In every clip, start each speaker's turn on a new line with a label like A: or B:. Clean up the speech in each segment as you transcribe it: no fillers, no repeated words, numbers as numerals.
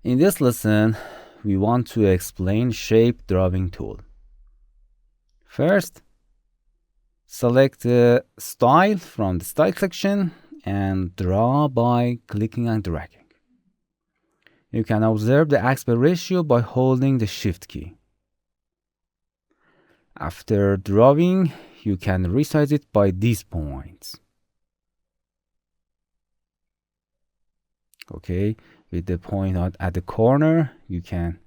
A: In this lesson, we want to explain shape drawing tool. First, select the style from the style section and draw by clicking and dragging. You can observe the aspect ratio by holding the shift key. After drawing, you can resize it by these points. Okay, with the point at the corner, you can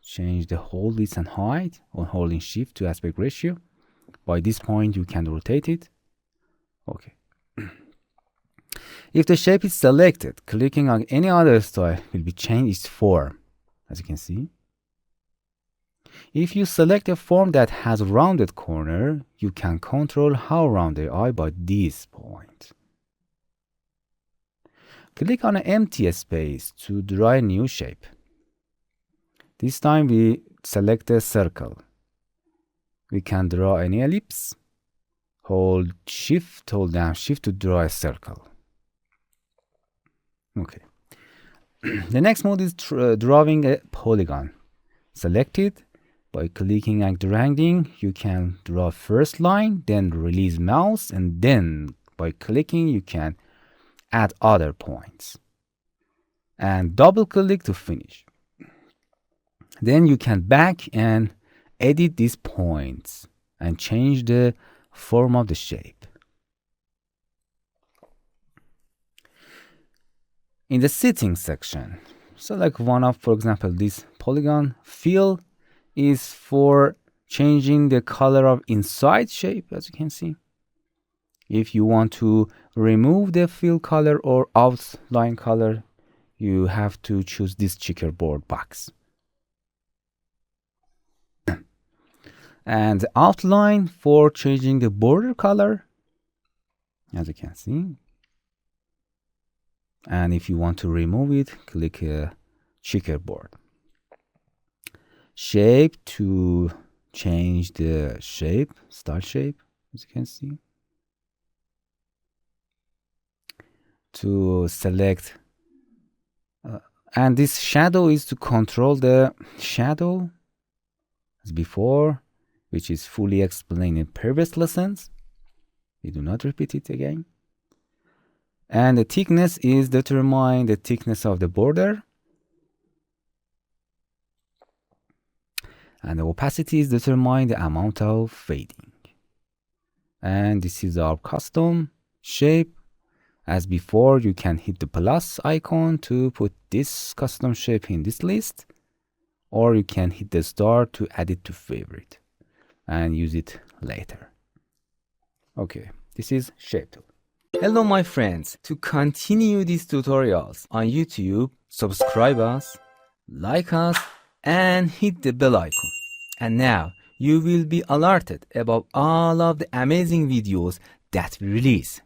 A: change the whole width and height on holding shift to aspect ratio. By this point, you can rotate it. Okay. If the shape is selected, clicking on any other style will be changed its form, as you can see. If you select a form that has rounded corner, you can control how round they are by this point. Click on an empty space to draw a new shape. This time we select a circle. We can draw any ellipse. Hold down shift to draw a circle. Okay. The next mode is drawing a polygon. Select it. By clicking and dragging, you can draw first line, then release mouse, and then by clicking, you can add other points. And double click to finish. Then you can back and edit these points and change the form of the shape. In the settings section, select one of, for example, this polygon. Fill is for changing the color of inside shape, as you can see. If you want to remove the fill color or outline color, you have to choose this checkerboard box. And the outline for changing the border color, as you can see. And if you want to remove it, click checkerboard. Shape to change the shape, start shape, as you can see. To select, and this shadow is to control the shadow as before, which is fully explained in previous lessons. We do not repeat it again. And the thickness is determine the thickness of the border. And the opacity is determine the amount of fading. And this is our custom shape. As before, you can hit the plus icon to put this custom shape in this list, or you can hit the star to add it to favorite and use it later. Okay, this is shape tool. Hello my friends, to continue these tutorials on YouTube, subscribe us, like us, and hit the bell icon. And now you will be alerted about all of the amazing videos that we release.